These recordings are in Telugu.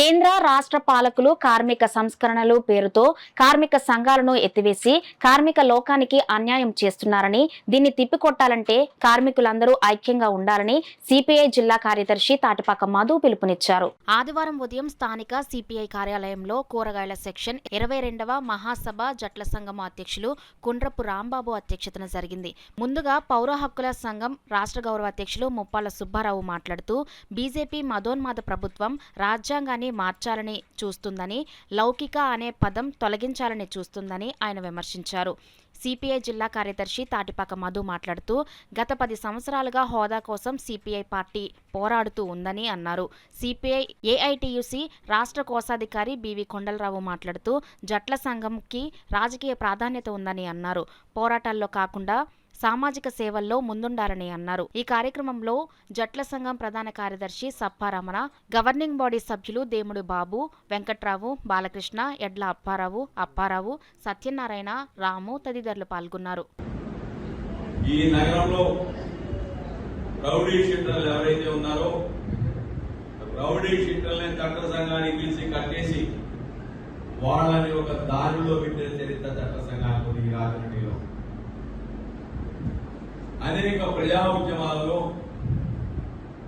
కేంద్ర రాష్ట్ర పాలకులు కార్మిక సంస్కరణలు పేరుతో కార్మిక సంఘాలను ఎత్తివేసి కార్మిక లోకానికి అన్యాయం చేస్తున్నారని, దీన్ని తిప్పికొట్టాలంటే కార్మికులందరూ ఐక్యంగా ఉండాలని సిపిఐ జిల్లా కార్యదర్శి తాటిపాక మధు పిలుపునిచ్చారు. ఆదివారం ఉదయం స్థానిక సిపిఐ కార్యాలయంలో కూరగాయల సెక్షన్ 22వ మహాసభ జట్ల సంఘం అధ్యక్షులు కుండ్రపు రాంబాబు అధ్యక్షతన జరిగింది. ముందుగా పౌర హక్కుల సంఘం రాష్ట్ర గౌరవ అధ్యక్షులు ముప్పాల సుబ్బారావు మాట్లాడుతూ, బీజేపీ మదోన్మాద ప్రభుత్వం రాజ్యాంగాన్ని మార్చాలని చూస్తుందని, లౌకిక అనే పదం తొలగించాలని చూస్తుందని ఆయన విమర్శించారు. సిపిఐ జిల్లా కార్యదర్శి తాటిపాక మధు మాట్లాడుతూ, గత 10 సంవత్సరాలుగా హోదా కోసం సిపిఐ పార్టీ పోరాడుతూ ఉందని అన్నారు. సిపిఐ ఏఐటియుసి రాష్ట్ర కోశాధికారి బివి కొండలరావు మాట్లాడుతూ, జట్ల సంఘంకి రాజకీయ ప్రాధాన్యత ఉందని అన్నారు. పోరాటాల్లో కాకుండా సామాజిక సేవల్లో ముందుండాలని అన్నారు. ఈ కార్యక్రమంలో జట్ల సంఘం ప్రధాన కార్యదర్శి సప్పారమణ, గవర్నింగ్ బాడీ సభ్యులు దేముడు బాబు, వెంకట్రావు, బాలకృష్ణ, ఎడ్ల అప్పారావు, సత్యనారాయణ, రాము తదితరులు పాల్గొన్నారు. ఈ నగరంలో రౌడీ షీటర్లు ఎవరైతే ఉన్నారో రౌడీ షీటర్లని చట్ట సంఘానికి పిలిచి కట్టేసి వాళ్ళని ఒక దారిలో పెట్టిన చరిత్ర చట్ట సంఘాలకు ఈ రాజకీయంలో అనేక ప్రజా ఉద్యమాలలో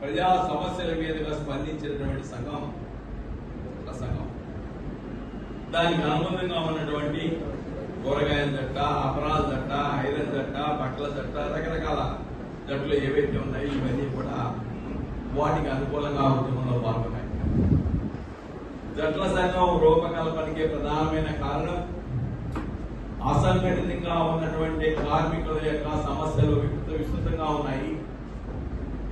ప్రజా సమస్యల మీదుగా స్పందించినటువంటి సంఘం సంఘం. దానికి అనుబంధంగా ఉన్నటువంటి కూరగాయల చట్ట, అపరాధ చట్ట, ఐరన్ చట్ట, బట్టల చట్ట, రకరకాల జట్లు ఏవైతే ఉన్నాయో ఇవన్నీ కూడా వాటికి అనుకూలంగా ఉద్యమంలో పాల్గొన్నాయి. జట్ల సంఘం రూపకల్పనకి ప్రధానమైన కారణం అసంఘటితంగా ఉన్నటువంటి కార్మికుల యొక్క సమస్యలు విస్తృతంగా ఉన్నాయి.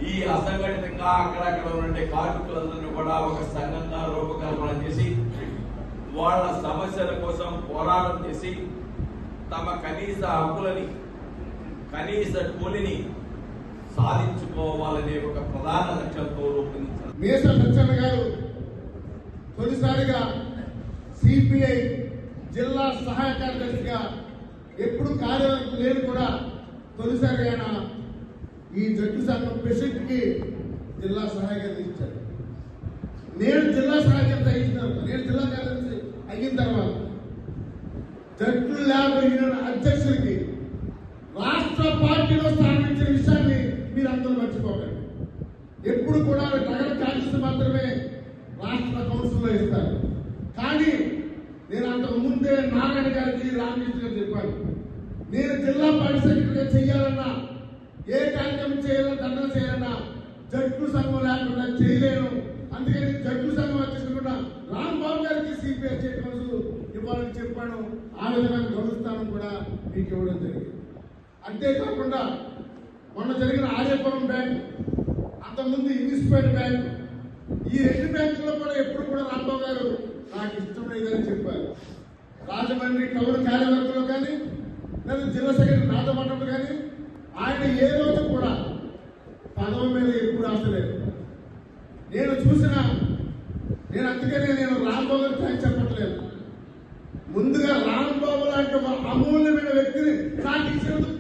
ఈ అసంఘటితంగా అక్కడక్కడ ఉన్నటువంటి కార్మికులందరినీ కూడా ఒక సంఘంగా రూపకల్పన చేసి వాళ్ళ సమస్యల కోసం పోరాటం చేసి తమ కనీస హక్కులని, కనీస కూలిని సాధించుకోవాలనే ఒక ప్రధాన లక్ష్యంతో రూపొందించారు. మేసా సత్యన్న గారు తొలిసారిగా సిపిఐ జిల్లా సహాయ కార్యదర్శిగా ఎప్పుడు కార్యాలయం లేని కూడా తొలిసారి ఆయన ఈ జట్టు సంఘం ప్రెసిడెంట్ కి జిల్లా సహాయ కార్యదర్శి ఇచ్చారు. నేను జిల్లా సహాయ కార్యదర్శి అయిన తర్వాత జట్టు ల్యాబ్ యూనియన్ అధ్యక్షుడికి రాష్ట్ర పార్టీలో స్థాపించిన విషయాన్ని మీరు అందరూ మర్చిపోకండి. ఎప్పుడు కూడా నగర కార్యదర్శి మాత్రమే రాష్ట్ర కౌన్సిల్లో ఇస్తారు. కానీ నేను అంతకు ముందే నారాయణ గారికి, రామకృష్ణ గారికి చెప్పాను, నేను జిల్లా పార్టీ సెక్రటరీగా చేయాలన్నా, ఏ కార్యక్రమం చేయాలన్నా, దండన చేయాలన్నా జట్టు సంఘం లేకుండా చేయలేను. అందుకని జట్టు సంఘం వచ్చేసిన రాంబాబు గారికి సిపిఐ చైర్మన్స్ ఇవ్వాలని చెప్పాను. ఆ విధమైన గౌరవస్థానం కూడా మీకు ఇవ్వడం జరిగింది. అంతేకాకుండా మొన్న జరిగిన ఆర్యపురం బ్యాంక్, అంతకుముందు ఇన్వెస్ట్మెంట్ బ్యాంక్, ఈ 2 బ్యాంకుల్లో కూడా ఎప్పుడు కూడా రాంబాబు గారు నాకు ఇష్టం లేదని చెప్పారు. రాజమండ్రి టౌన్ కార్యవర్గంలో కానీ లేదా జిల్లా సెక్రటరీ రాజమండ్రిలో కానీ ఆయన ఏ రోజు కూడా పదవి మీద ఎప్పుడు ఆశలేదు. నేను అందుకనే నేను రాంబాబు గారు థ్యాంక్స్ చెప్పట్లేదు. ముందుగా రాంబాబు లాంటి అమూల్యమైన వ్యక్తిని నాకు ఇచ్చినందుకు